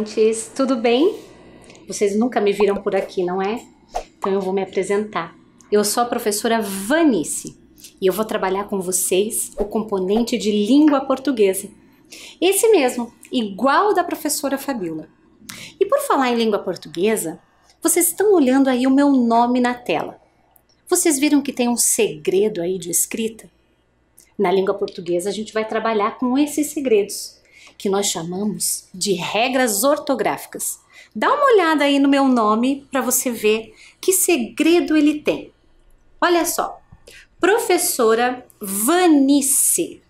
estudantes, tudo bem? Vocês nunca me viram por aqui, não é? Então eu vou me apresentar. Eu sou a professora Vanice e eu vou trabalhar com vocês o componente de língua portuguesa. Esse mesmo, igual da professora Fabiola. E por falar em língua portuguesa, vocês estão olhando aí o meu nome na tela. Vocês viram que tem um segredo aí de escrita? Na língua portuguesa a gente vai trabalhar com esses segredos, que nós chamamos de regras ortográficas. Dá uma olhada aí no meu nome para você ver que segredo ele tem. Olha só, professora Vanice.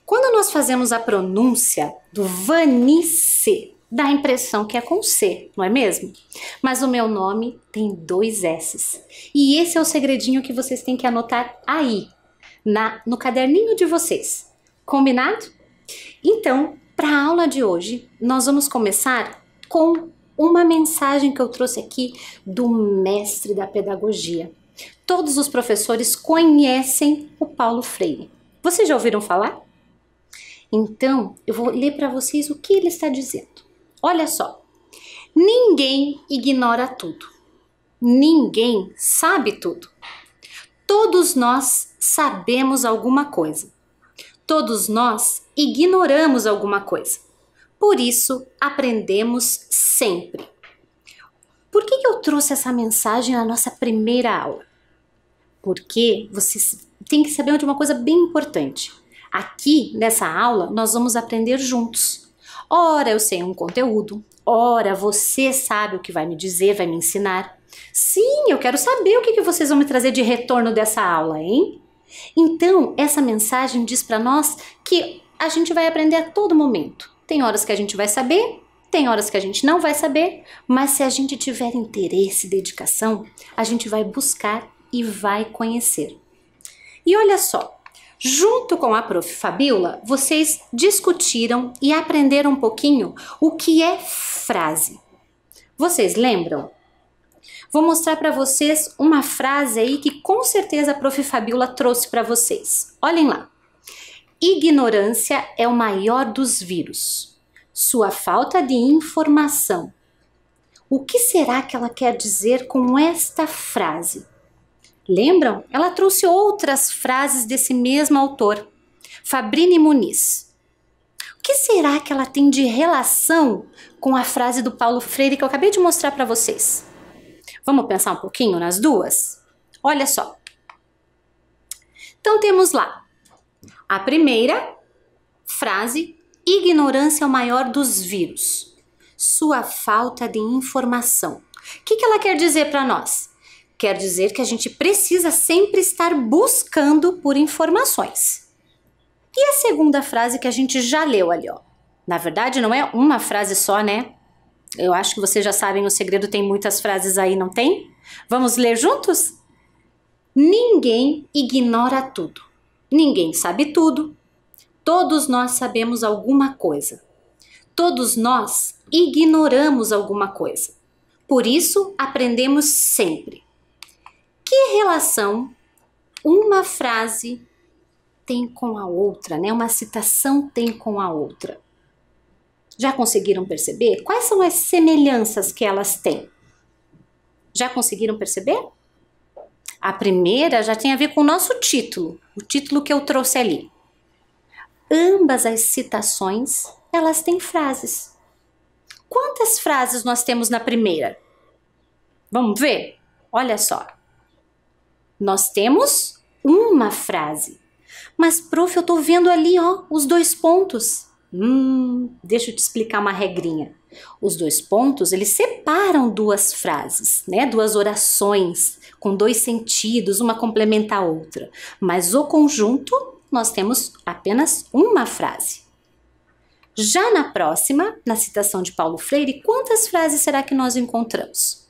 Quando nós fazemos a pronúncia do Vanice, dá a impressão que é com C, não é mesmo? Mas o meu nome tem 2 S's. E esse é o segredinho que vocês têm que anotar aí, no caderninho de vocês. Combinado? Então, para a aula de hoje, nós vamos começar com uma mensagem que eu trouxe aqui do mestre da pedagogia. Todos os professores conhecem o Paulo Freire. Vocês já ouviram falar? Então, eu vou ler para vocês o que ele está dizendo. Olha só. Ninguém ignora tudo. Ninguém sabe tudo. Todos nós sabemos alguma coisa. Todos nós ignoramos alguma coisa. Por isso, aprendemos sempre. Por que eu trouxe essa mensagem na nossa primeira aula? Porque vocês têm que saber de uma coisa bem importante. Aqui, nessa aula, nós vamos aprender juntos. Ora eu sei um conteúdo, ora você sabe o que vai me dizer, vai me ensinar. Sim, eu quero saber o que vocês vão me trazer de retorno dessa aula, hein? Então, essa mensagem diz para nós que a gente vai aprender a todo momento. Tem horas que a gente vai saber, tem horas que a gente não vai saber, mas se a gente tiver interesse e dedicação, a gente vai buscar e vai conhecer. E olha só, junto com a prof. Fabiola, vocês discutiram e aprenderam um pouquinho o que é frase. Vocês lembram? Vou mostrar para vocês uma frase aí que com certeza a prof. Fabiola trouxe para vocês. Olhem lá. Ignorância é o maior dos vírus. Sua falta de informação. O que será que ela quer dizer com esta frase? Lembram? Ela trouxe outras frases desse mesmo autor, Fabrini Muniz. O que será que ela tem de relação com a frase do Paulo Freire que eu acabei de mostrar para vocês? Vamos pensar um pouquinho nas duas? Olha só. Então temos lá a primeira frase, ignorância é o maior dos vírus. Sua falta de informação. O que ela quer dizer para nós? Quer dizer que a gente precisa sempre estar buscando por informações. E a segunda frase que a gente já leu ali, ó. Na verdade, não é uma frase só, né? Eu acho que vocês já sabem, o segredo tem muitas frases aí, não tem? Vamos ler juntos? Ninguém ignora tudo. Ninguém sabe tudo. Todos nós sabemos alguma coisa. Todos nós ignoramos alguma coisa. Por isso, aprendemos sempre. Que relação uma frase tem com a outra, né? Uma citação tem com a outra? Já conseguiram perceber? Quais são as semelhanças que elas têm? Já conseguiram perceber? A primeira já tem a ver com o nosso título, o título que eu trouxe ali. Ambas as citações, elas têm frases. Quantas frases nós temos na primeira? Vamos ver? Olha só. Nós temos uma frase. Mas, prof, eu tô vendo ali, ó, os 2 pontos. Deixa eu te explicar uma regrinha. Os 2 pontos, eles separam 2 frases, né? 2 orações com 2 sentidos, uma complementa a outra. Mas o conjunto, nós temos apenas uma frase. Já na próxima, na citação de Paulo Freire, quantas frases será que nós encontramos?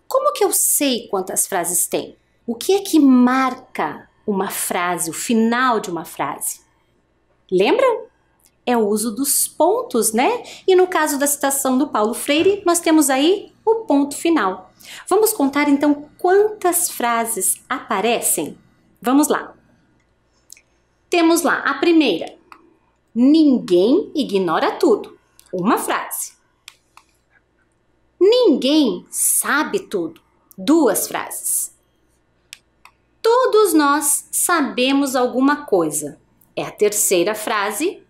Como que eu sei quantas frases tem? O que é que marca uma frase, o final de uma frase? Lembram? É o uso dos pontos, né? E no caso da citação do Paulo Freire, nós temos aí o ponto final. Vamos contar então quantas frases aparecem? Vamos lá. Temos lá a primeira. Ninguém ignora tudo. Uma frase. Ninguém sabe tudo. 2 frases. Todos nós sabemos alguma coisa. É a 3ª frase.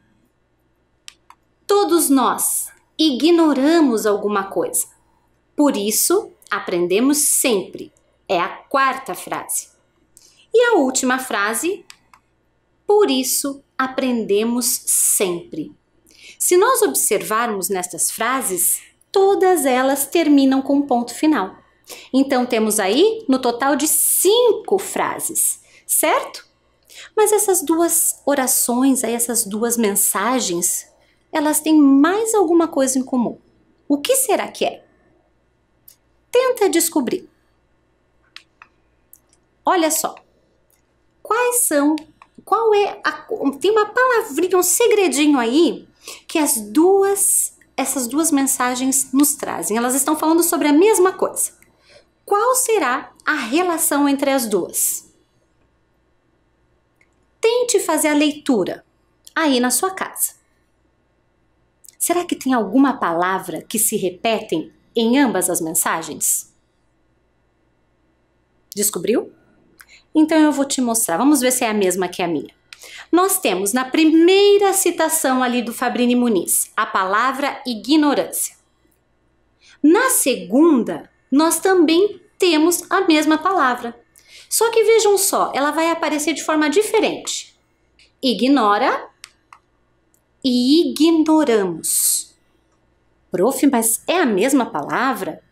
Todos nós ignoramos alguma coisa. Por isso, aprendemos sempre. É a 4ª frase. E a última frase, por isso aprendemos sempre. Se nós observarmos nestas frases, todas elas terminam com um ponto final. Então, temos aí no total de 5 frases, certo? Mas essas 2 orações, essas 2 mensagens, elas têm mais alguma coisa em comum. O que será que é? Tenta descobrir. Olha só. Tem uma palavrinha, um segredinho aí que essas duas mensagens nos trazem. Elas estão falando sobre a mesma coisa. Qual será a relação entre as duas? Tente fazer a leitura aí na sua casa. Será que tem alguma palavra que se repetem em ambas as mensagens? Descobriu? Então eu vou te mostrar, vamos ver se é a mesma que a minha. Nós temos na primeira citação ali do Fabrini Muniz a palavra ignorância. Na segunda, nós também temos a mesma palavra. Só que vejam só, ela vai aparecer de forma diferente. Ignora e ignoramos. Prof, mas é a mesma palavra?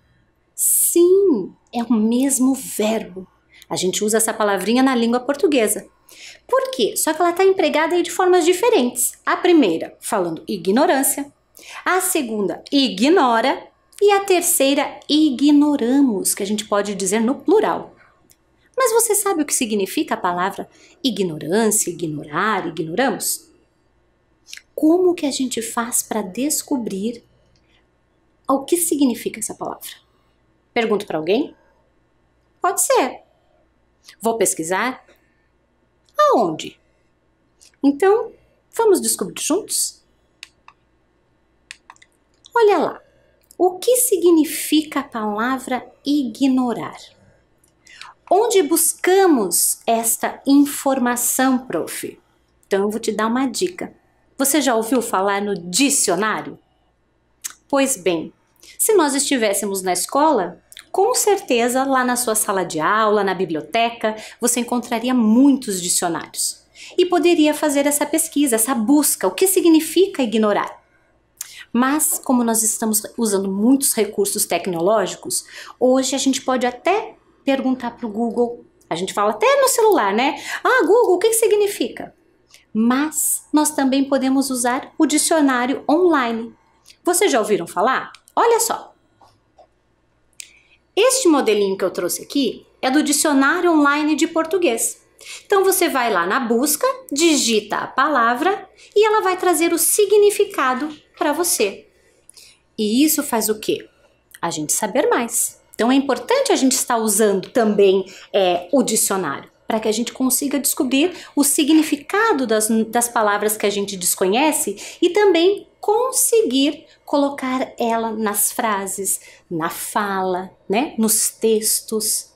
Sim, é o mesmo verbo. A gente usa essa palavrinha na língua portuguesa. Por quê? Só que ela está empregada aí de formas diferentes. A primeira, falando ignorância. A segunda, ignora. E a terceira, ignoramos, que a gente pode dizer no plural. Mas você sabe o que significa a palavra ignorância, ignorar, ignoramos? Como que a gente faz para descobrir o que significa essa palavra? Pergunto para alguém? Pode ser. Vou pesquisar? Aonde? Então, vamos descobrir juntos? Olha lá. O que significa a palavra ignorar? Onde buscamos esta informação, prof? Então, eu vou te dar uma dica. Você já ouviu falar no dicionário? Pois bem, se nós estivéssemos na escola, com certeza lá na sua sala de aula, na biblioteca, você encontraria muitos dicionários. E poderia fazer essa pesquisa, essa busca, o que significa ignorar. Mas, como nós estamos usando muitos recursos tecnológicos, hoje a gente pode até perguntar para o Google, a gente fala até no celular, né? Ah, Google, o que significa? Mas nós também podemos usar o dicionário online. Vocês já ouviram falar? Olha só. Este modelinho que eu trouxe aqui é do Dicionário Online de Português. Então você vai lá na busca, digita a palavra e ela vai trazer o significado para você. E isso faz o quê? A gente saber mais. Então é importante a gente estar usando também o dicionário para que a gente consiga descobrir o significado das palavras que a gente desconhece e também conseguir colocar ela nas frases, na fala, né? Nos textos.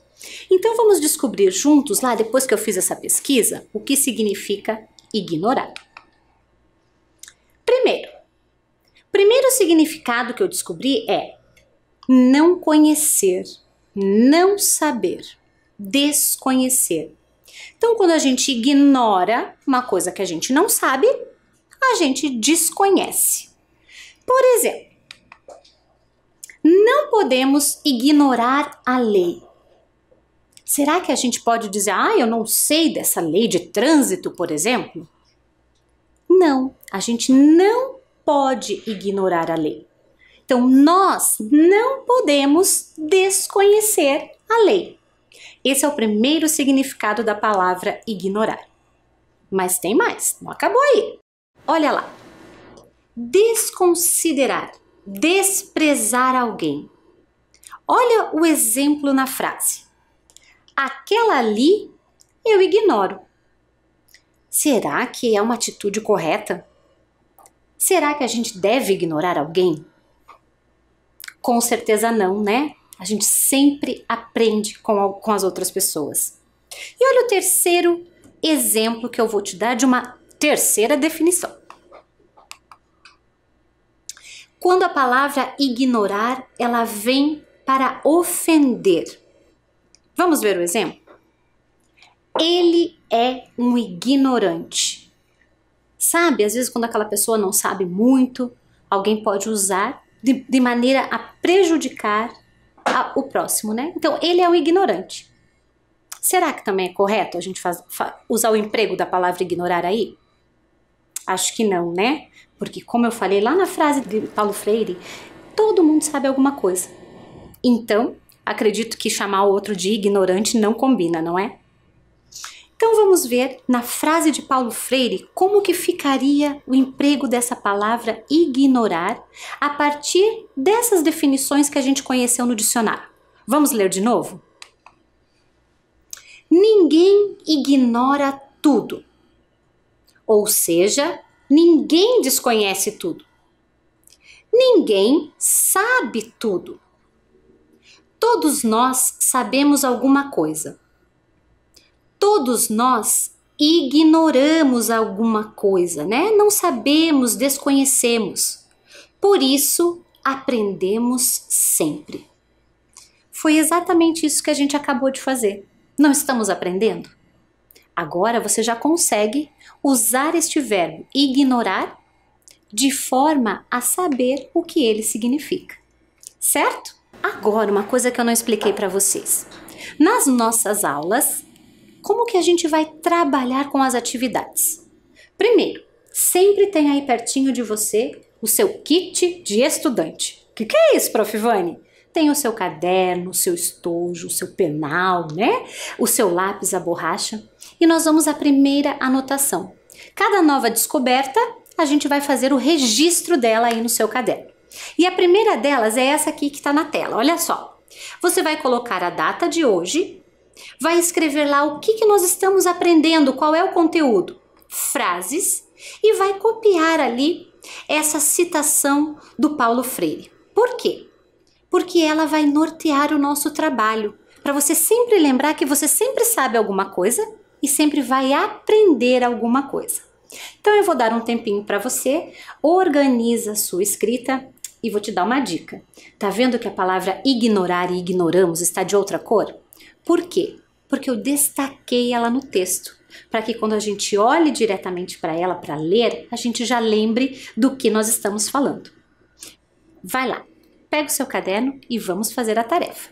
Então vamos descobrir juntos lá, depois que eu fiz essa pesquisa, o que significa ignorar. Primeiro significado que eu descobri é não conhecer, não saber, desconhecer. Então, quando a gente ignora uma coisa que a gente não sabe, a gente desconhece. Por exemplo, não podemos ignorar a lei. Será que a gente pode dizer, eu não sei dessa lei de trânsito, por exemplo? Não, a gente não pode ignorar a lei. Então, nós não podemos desconhecer a lei. Esse é o primeiro significado da palavra ignorar. Mas tem mais, não acabou aí. Olha lá. Desconsiderar, desprezar alguém. Olha o exemplo na frase. Aquela ali eu ignoro. Será que é uma atitude correta? Será que a gente deve ignorar alguém? Com certeza não, né? A gente sempre aprende com as outras pessoas. E olha o terceiro exemplo que eu vou te dar de uma terceira definição. Quando a palavra ignorar, ela vem para ofender. Vamos ver o exemplo? Ele é um ignorante. Sabe, às vezes quando aquela pessoa não sabe muito, alguém pode usar de maneira a prejudicar o próximo, né? Então, ele é um ignorante. Será que também é correto a gente usar o emprego da palavra ignorar aí? Acho que não, né? Porque como eu falei lá na frase de Paulo Freire, todo mundo sabe alguma coisa. Então, acredito que chamar o outro de ignorante não combina, não é? Então vamos ver na frase de Paulo Freire como que ficaria o emprego dessa palavra ignorar a partir dessas definições que a gente conheceu no dicionário. Vamos ler de novo? Ninguém ignora tudo. Ou seja, ninguém desconhece tudo. Ninguém sabe tudo. Todos nós sabemos alguma coisa. Todos nós ignoramos alguma coisa, né? Não sabemos, desconhecemos. Por isso, aprendemos sempre. Foi exatamente isso que a gente acabou de fazer. Não estamos aprendendo? Agora você já consegue usar este verbo ignorar de forma a saber o que ele significa. Certo? Agora, uma coisa que eu não expliquei para vocês. Nas nossas aulas, como que a gente vai trabalhar com as atividades? Primeiro, sempre tem aí pertinho de você o seu kit de estudante. O que é isso, Prof. Vani? Tem o seu caderno, o seu estojo, o seu penal, né? O seu lápis, a borracha. E nós vamos à primeira anotação. Cada nova descoberta, a gente vai fazer o registro dela aí no seu caderno. E a primeira delas é essa aqui que está na tela, olha só. Você vai colocar a data de hoje, vai escrever lá o que nós estamos aprendendo, qual é o conteúdo, frases, e vai copiar ali essa citação do Paulo Freire. Por quê? Porque ela vai nortear o nosso trabalho, para você sempre lembrar que você sempre sabe alguma coisa e sempre vai aprender alguma coisa. Então eu vou dar um tempinho para você, organiza a sua escrita e vou te dar uma dica. Tá vendo que a palavra ignorar e ignoramos está de outra cor? Por quê? Porque eu destaquei ela no texto, para que quando a gente olhe diretamente para ela para ler, a gente já lembre do que nós estamos falando. Vai lá, pega o seu caderno e vamos fazer a tarefa.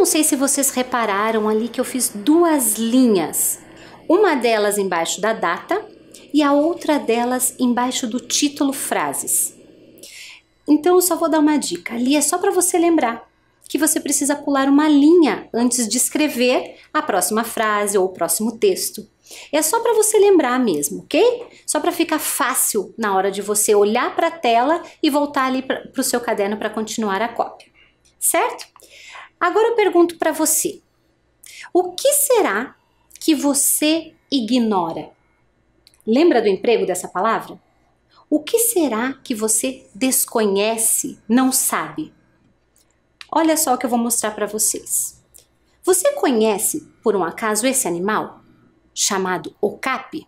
Não sei se vocês repararam ali que eu fiz duas linhas, uma delas embaixo da data e a outra delas embaixo do título frases. Então eu só vou dar uma dica, ali é só para você lembrar que você precisa pular uma linha antes de escrever a próxima frase ou o próximo texto. É só para você lembrar mesmo, ok? Só para ficar fácil na hora de você olhar para a tela e voltar ali para o seu caderno para continuar a cópia, certo? Agora eu pergunto para você, o que será que você ignora? Lembra do emprego dessa palavra? O que será que você desconhece, não sabe? Olha só o que eu vou mostrar para vocês. Você conhece, por um acaso, esse animal chamado okapi?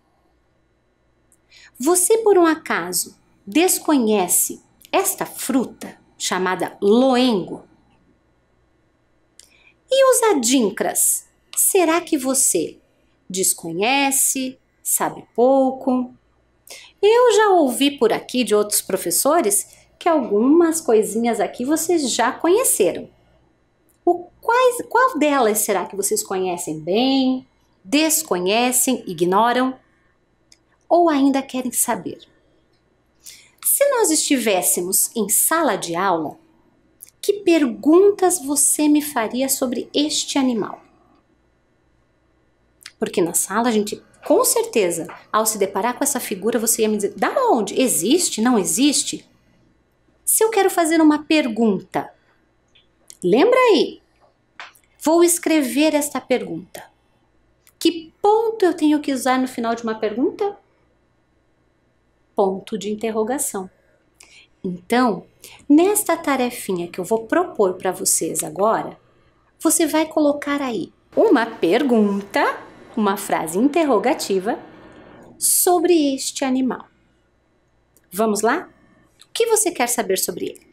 Você, por um acaso, desconhece esta fruta chamada loengo? E os adinkras? Será que você desconhece, sabe pouco? Eu já ouvi por aqui de outros professores que algumas coisinhas aqui vocês já conheceram. Qual delas será que vocês conhecem bem, desconhecem, ignoram ou ainda querem saber? Se nós estivéssemos em sala de aula, que perguntas você me faria sobre este animal? Porque na sala a gente, com certeza, ao se deparar com essa figura, você ia me dizer, da onde? Existe? Não existe? Se eu quero fazer uma pergunta, lembra aí, vou escrever esta pergunta. Que ponto eu tenho que usar no final de uma pergunta? Ponto de interrogação. Então, nesta tarefinha que eu vou propor para vocês agora, você vai colocar aí uma pergunta, uma frase interrogativa sobre este animal. Vamos lá? O que você quer saber sobre ele?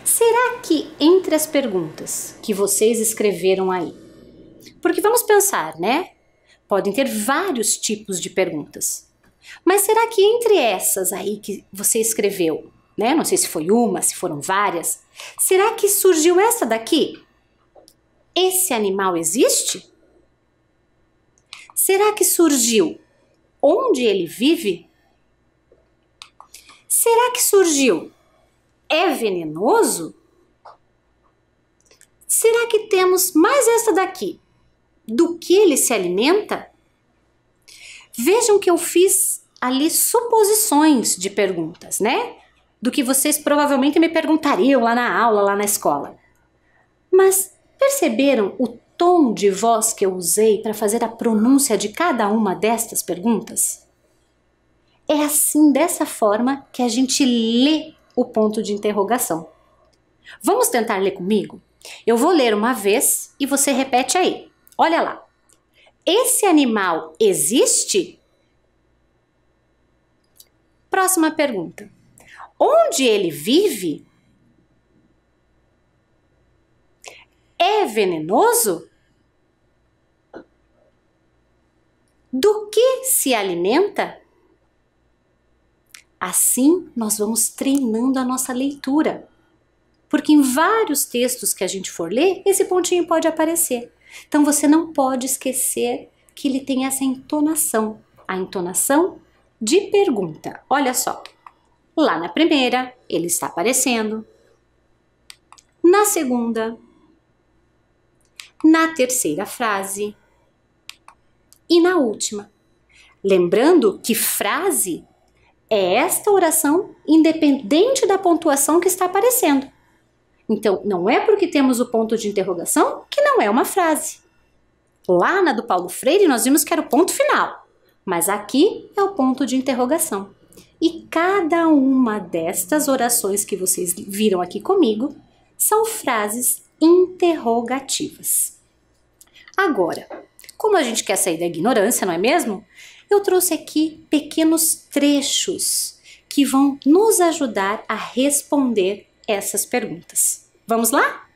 Será que entre as perguntas que vocês escreveram aí, porque vamos pensar, né? Podem ter vários tipos de perguntas. Mas será que entre essas aí que você escreveu, né? Não sei se foi uma, se foram várias, será que surgiu essa daqui? Esse animal existe? Será que surgiu onde ele vive? Será que surgiu é venenoso? Será que temos mais essa daqui? Do que ele se alimenta? Vejam que eu fiz ali suposições de perguntas, né? Do que vocês provavelmente me perguntariam lá na aula, lá na escola. Mas perceberam o tom de voz que eu usei para fazer a pronúncia de cada uma destas perguntas? É assim, dessa forma, que a gente lê o ponto de interrogação. Vamos tentar ler comigo? Eu vou ler uma vez e você repete aí. Olha lá. Esse animal existe? Próxima pergunta. Onde ele vive? É venenoso? Do que se alimenta? Assim, nós vamos treinando a nossa leitura. Porque em vários textos que a gente for ler, esse pontinho pode aparecer. Então, você não pode esquecer que ele tem essa entonação. A entonação de pergunta. Olha só. Lá na primeira, ele está aparecendo. Na segunda. Na terceira frase. E na última. Lembrando que frase é esta oração independente da pontuação que está aparecendo. Então, não é porque temos o ponto de interrogação que não é uma frase. Lá na do Paulo Freire nós vimos que era o ponto final, mas aqui é o ponto de interrogação. E cada uma destas orações que vocês viram aqui comigo são frases interrogativas. Agora, como a gente quer sair da ignorância, não é mesmo? Eu trouxe aqui pequenos trechos que vão nos ajudar a responder essas perguntas. Vamos lá?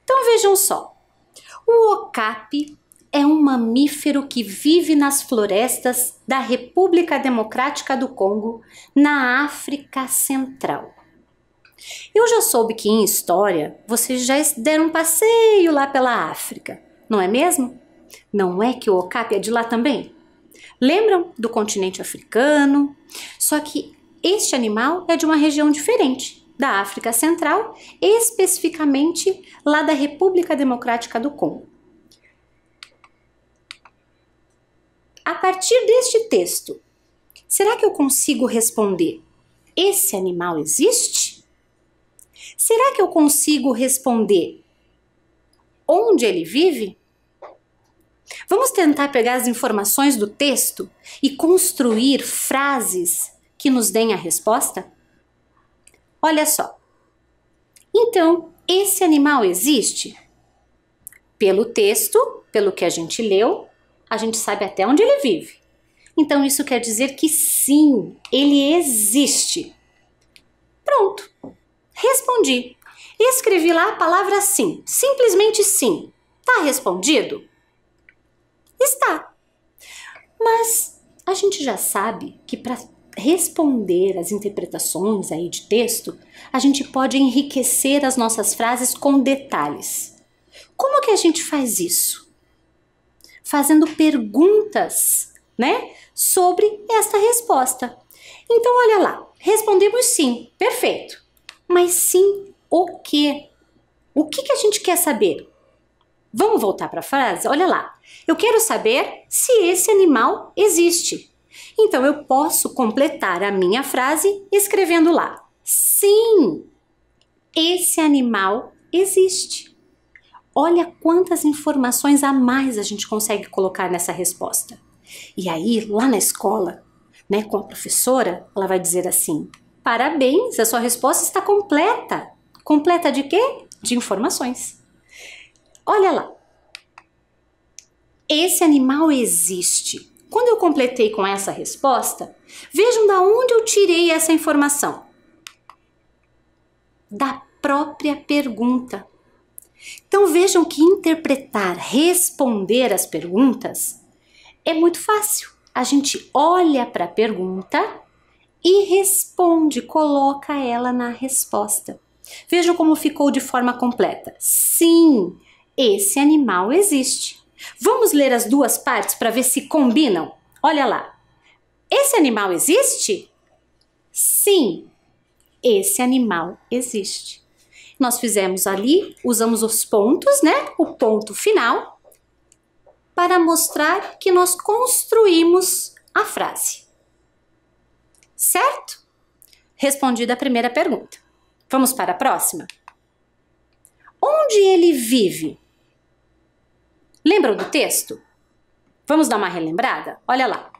Então vejam só. O okapi é um mamífero que vive nas florestas da República Democrática do Congo, na África Central. Eu já soube que em história vocês já deram um passeio lá pela África, não é mesmo? Não é que o okapi é de lá também? Lembram do continente africano? Só que este animal é de uma região diferente, da África Central, especificamente lá da República Democrática do Congo. A partir deste texto, será que eu consigo responder: esse animal existe? Será que eu consigo responder: onde ele vive? Vamos tentar pegar as informações do texto e construir frases que nos deem a resposta? Olha só. Então, esse animal existe? Pelo texto, pelo que a gente leu, a gente sabe até onde ele vive. Então, isso quer dizer que sim, ele existe. Pronto. Respondi. Escrevi lá a palavra sim. Simplesmente sim. Tá respondido? Está. Mas a gente já sabe que para responder as interpretações aí de texto, a gente pode enriquecer as nossas frases com detalhes. Como que a gente faz isso? Fazendo perguntas, né, sobre esta resposta. Então, olha lá, respondemos sim, perfeito. Mas sim o quê? O que a gente quer saber? Vamos voltar para a frase? Olha lá. Eu quero saber se esse animal existe. Então, eu posso completar a minha frase escrevendo lá: sim, esse animal existe. Olha quantas informações a mais a gente consegue colocar nessa resposta. E aí, lá na escola, né, com a professora, ela vai dizer assim: parabéns, a sua resposta está completa. Completa de quê? De informações. Olha lá. Esse animal existe. Quando eu completei com essa resposta, vejam da onde eu tirei essa informação. Da própria pergunta. Então vejam que interpretar, responder as perguntas é muito fácil. A gente olha para a pergunta e responde, coloca ela na resposta. Vejam como ficou de forma completa. Sim, esse animal existe. Vamos ler as duas partes para ver se combinam? Olha lá. Esse animal existe? Sim, esse animal existe. Nós fizemos ali, usamos os pontos, né? O ponto final, para mostrar que nós construímos a frase. Certo? Respondida a primeira pergunta. Vamos para a próxima? Onde ele vive? Lembram do texto? Vamos dar uma relembrada? Olha lá.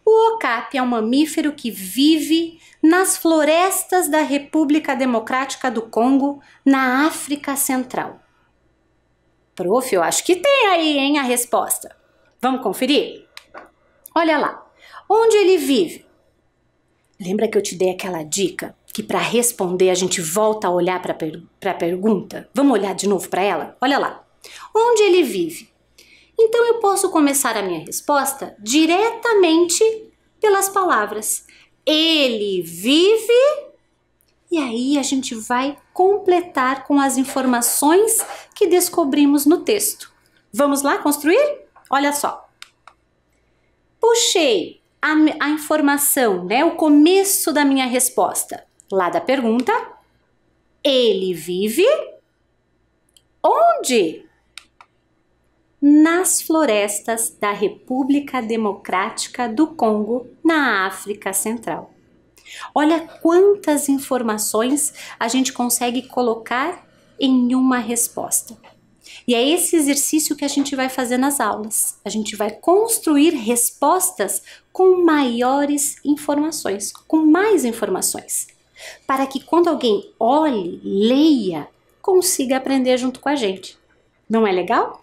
O okapi é um mamífero que vive nas florestas da República Democrática do Congo, na África Central. Prof, eu acho que tem aí, hein, a resposta. Vamos conferir? Olha lá. Onde ele vive? Lembra que eu te dei aquela dica que para responder a gente volta a olhar para a pergunta? Vamos olhar de novo para ela? Olha lá. Onde ele vive? Então eu posso começar a minha resposta diretamente pelas palavras. Ele vive, e aí a gente vai completar com as informações que descobrimos no texto. Vamos lá construir? Olha só. Puxei a informação, né, o começo da minha resposta, lá da pergunta. Ele vive onde? Nas florestas da República Democrática do Congo, na África Central. Olha quantas informações a gente consegue colocar em uma resposta. E é esse exercício que a gente vai fazer nas aulas. A gente vai construir respostas com maiores informações, com mais informações, para que quando alguém olhe, leia, consiga aprender junto com a gente. Não é legal?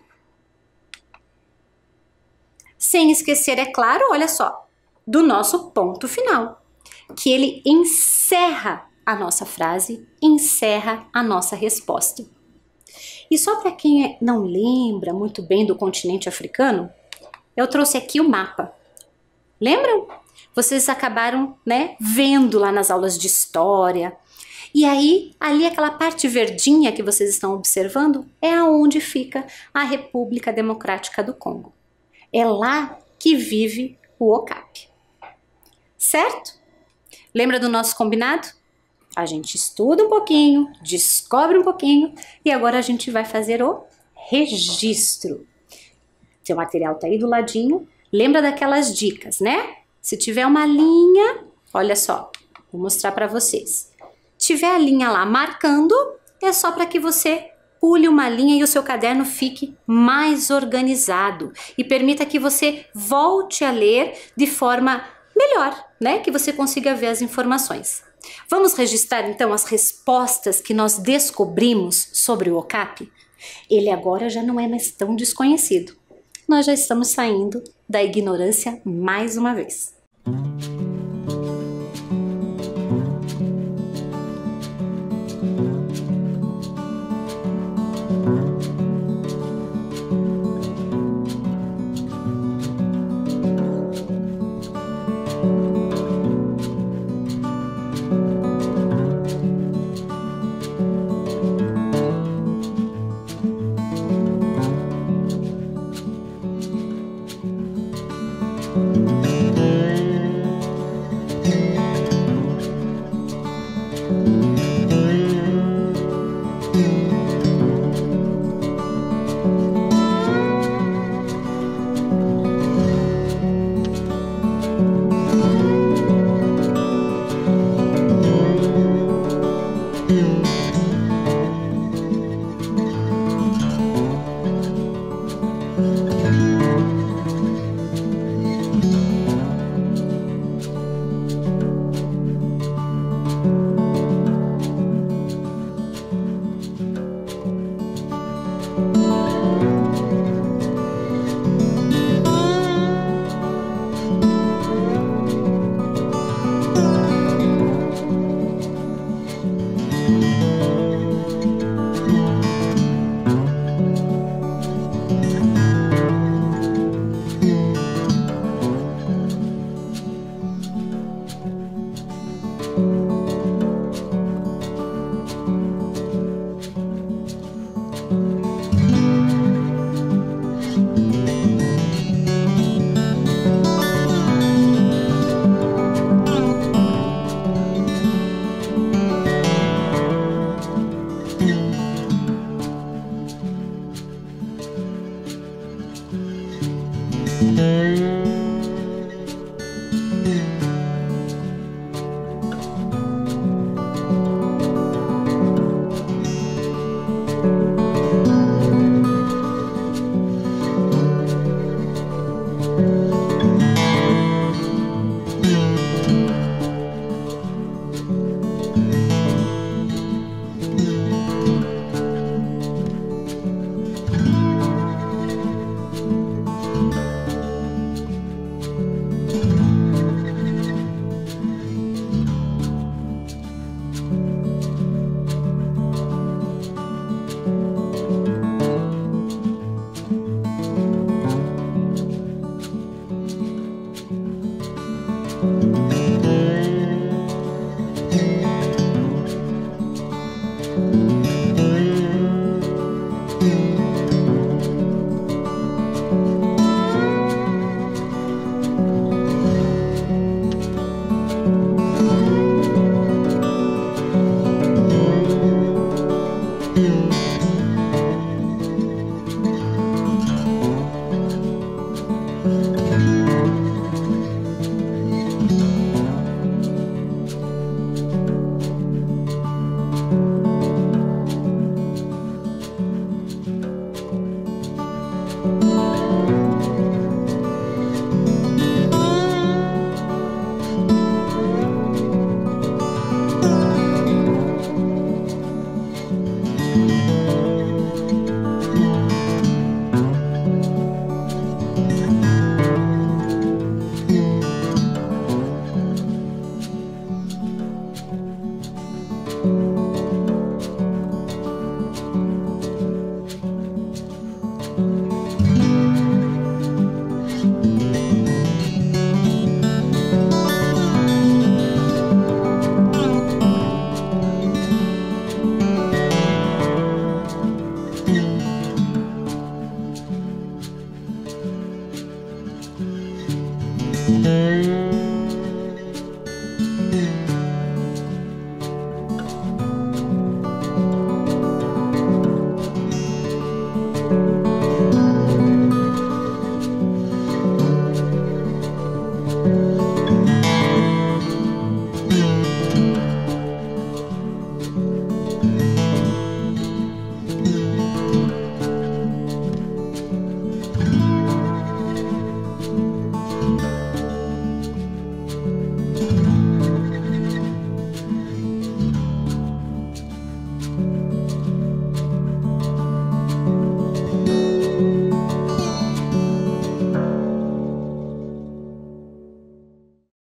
Sem esquecer, é claro, olha só, do nosso ponto final, que ele encerra a nossa frase, encerra a nossa resposta. E só para quem não lembra muito bem do continente africano, eu trouxe aqui o mapa. Lembram? Vocês acabaram, né, vendo lá nas aulas de história. E aí, ali aquela parte verdinha que vocês estão observando é aonde fica a República Democrática do Congo. É lá que vive o okapi. Certo? Lembra do nosso combinado? A gente estuda um pouquinho, descobre um pouquinho e agora a gente vai fazer o registro. Seu material tá aí do ladinho. Lembra daquelas dicas, né? Se tiver uma linha, olha só, vou mostrar para vocês. Tiver a linha lá marcando, é só para que você pule uma linha e o seu caderno fique mais organizado e permita que você volte a ler de forma melhor, né? Que você consiga ver as informações. Vamos registrar então as respostas que nós descobrimos sobre o okapi? Ele agora já não é mais tão desconhecido. Nós já estamos saindo da ignorância mais uma vez.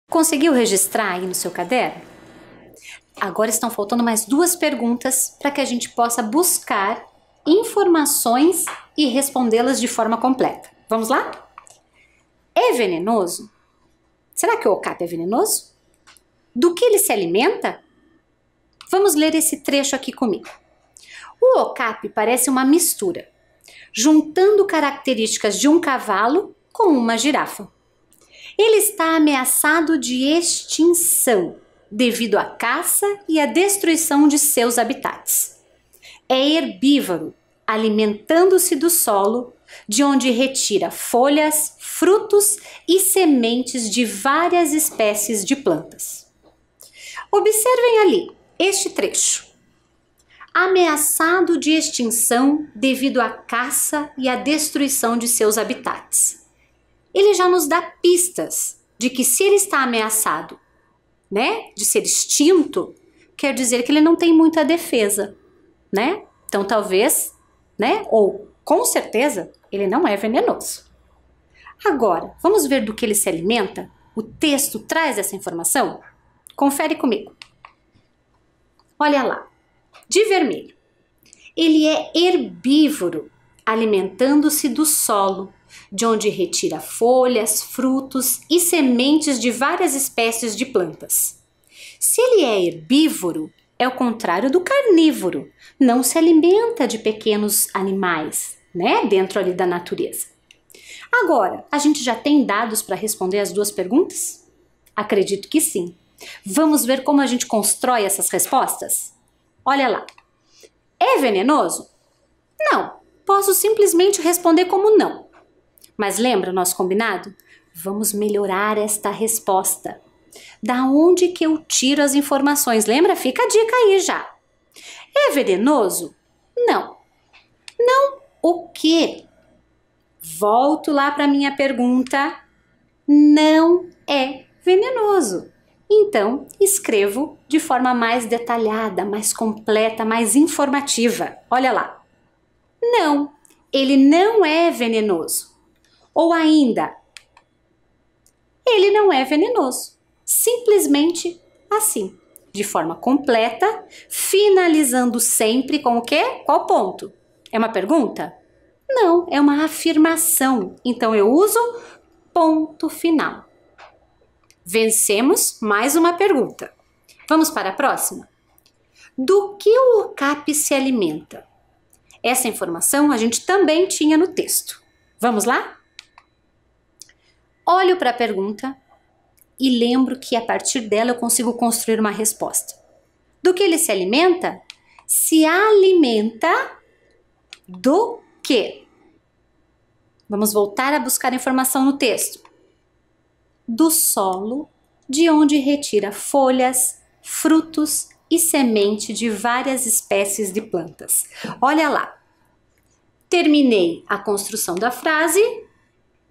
Conseguiu registrar aí no seu caderno? Agora estão faltando mais 2 perguntas para que a gente possa buscar informações e respondê-las de forma completa. Vamos lá? É venenoso? Será que o okapi é venenoso? Do que ele se alimenta? Vamos ler esse trecho aqui comigo. O okapi parece uma mistura, juntando características de um cavalo com uma girafa. Ele está ameaçado de extinção devido à caça e à destruição de seus habitats. É herbívoro, alimentando-se do solo, de onde retira folhas, frutos e sementes de várias espécies de plantas. Observem ali este trecho. Ameaçado de extinção devido à caça e à destruição de seus habitats. Ele já nos dá pistas de que se ele está ameaçado, né, de ser extinto, quer dizer que ele não tem muita defesa, né? Então talvez, né, ou com certeza, ele não é venenoso. Agora, vamos ver do que ele se alimenta? O texto traz essa informação? Confere comigo. Olha lá, de vermelho. Ele é herbívoro, alimentando-se do solo, de onde retira folhas, frutos e sementes de várias espécies de plantas. Se ele é herbívoro, é o contrário do carnívoro, não se alimenta de pequenos animais, né, dentro ali da natureza. Agora, a gente já tem dados para responder as 2 perguntas? Acredito que sim. Vamos ver como a gente constrói essas respostas? Olha lá. É venenoso? Não. Posso simplesmente responder como não. Mas lembra o nosso combinado? Vamos melhorar esta resposta. Da onde que eu tiro as informações? Lembra? Fica a dica aí já. É venenoso? Não. Não o quê? Volto lá para minha pergunta. Não é venenoso. Então, escrevo de forma mais detalhada, mais completa, mais informativa. Olha lá. Não, ele não é venenoso. Ou ainda, ele não é venenoso. Simplesmente assim, de forma completa, finalizando sempre com o quê? Qual ponto? É uma pergunta? Não, é uma afirmação. Então eu uso ponto final. Vencemos mais uma pergunta. Vamos para a próxima? Do que o okapi se alimenta? Essa informação a gente também tinha no texto. Vamos lá? Olho para a pergunta e lembro que a partir dela eu consigo construir uma resposta. Do que ele se alimenta? Se alimenta do quê? Vamos voltar a buscar informação no texto. Do solo, de onde retira folhas, frutos e semente de várias espécies de plantas. Olha lá. Terminei a construção da frase,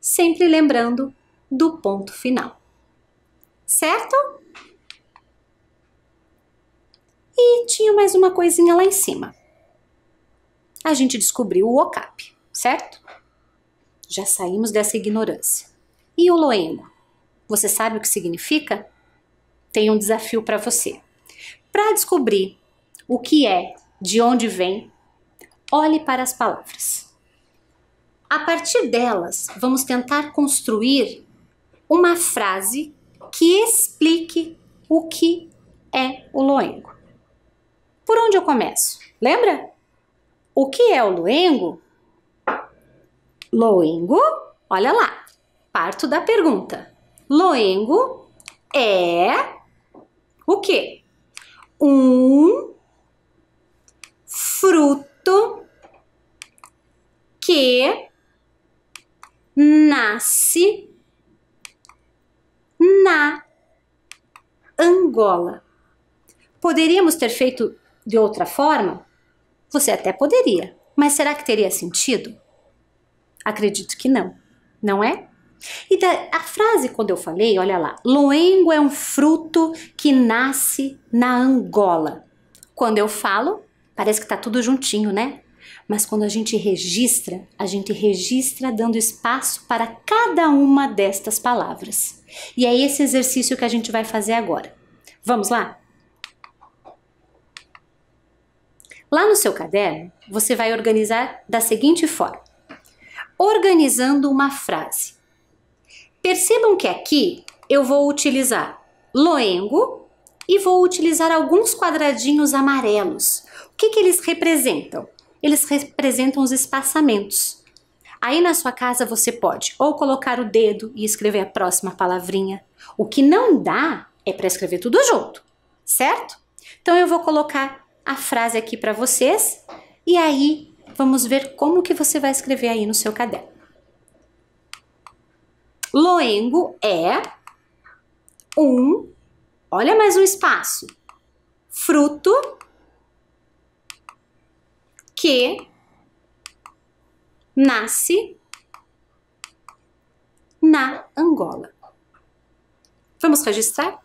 sempre lembrando do ponto final. Certo? E tinha mais uma coisinha lá em cima. A gente descobriu o okapi, certo? Já saímos dessa ignorância. E o loengo? Você sabe o que significa? Tem um desafio para você. Para descobrir o que é, de onde vem, olhe para as palavras. A partir delas, vamos tentar construir uma frase que explique o que é o loengo. Por onde eu começo? Lembra? O que é o loengo? Loengo, olha lá, parto da pergunta. Loengo é o quê? Um fruto que nasce na Angola. Poderíamos ter feito de outra forma? Você até poderia, mas será que teria sentido? Acredito que não, não é? E a frase, quando eu falei, olha lá, loengo é um fruto que nasce na Angola. Quando eu falo, parece que tá tudo juntinho, né? Mas quando a gente registra dando espaço para cada uma destas palavras. E é esse exercício que a gente vai fazer agora. Vamos lá? Lá no seu caderno, você vai organizar da seguinte forma. Organizando uma frase. Percebam que aqui eu vou utilizar loengo e vou utilizar alguns quadradinhos amarelos. O que eles representam? Eles representam os espaçamentos. Aí na sua casa você pode ou colocar o dedo e escrever a próxima palavrinha. O que não dá é para escrever tudo junto, certo? Então eu vou colocar a frase aqui para vocês e aí vamos ver como que você vai escrever aí no seu caderno. Loengo é olha mais um espaço, fruto que nasce na Angola. Vamos registrar?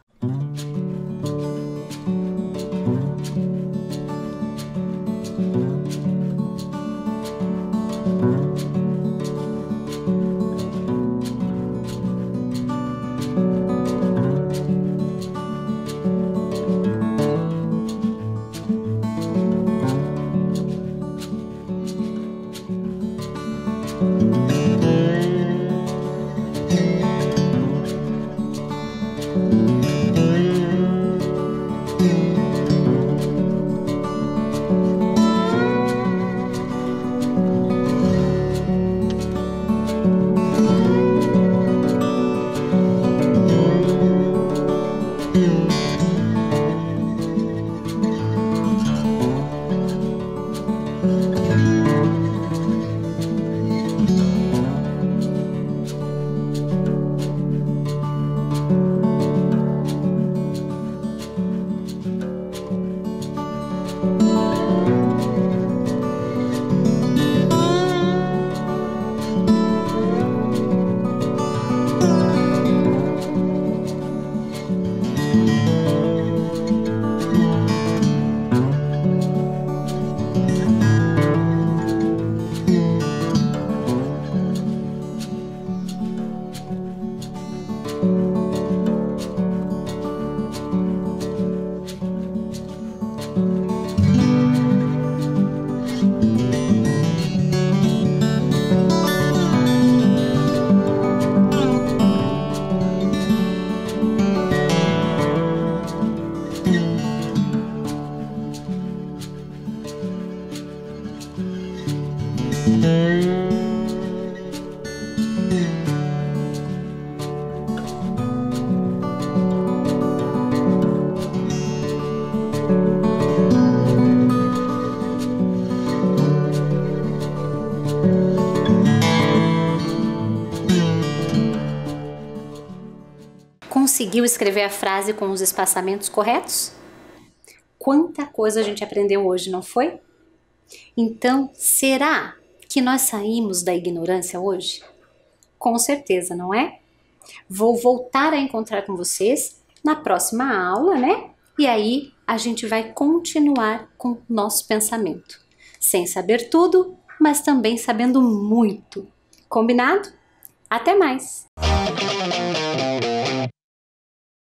Conseguiu escrever a frase com os espaçamentos corretos? Quanta coisa a gente aprendeu hoje, não foi? Então, será que nós saímos da ignorância hoje? Com certeza, não é? Vou voltar a encontrar com vocês na próxima aula, né? E aí a gente vai continuar com o nosso pensamento. Sem saber tudo, mas também sabendo muito. Combinado? Até mais!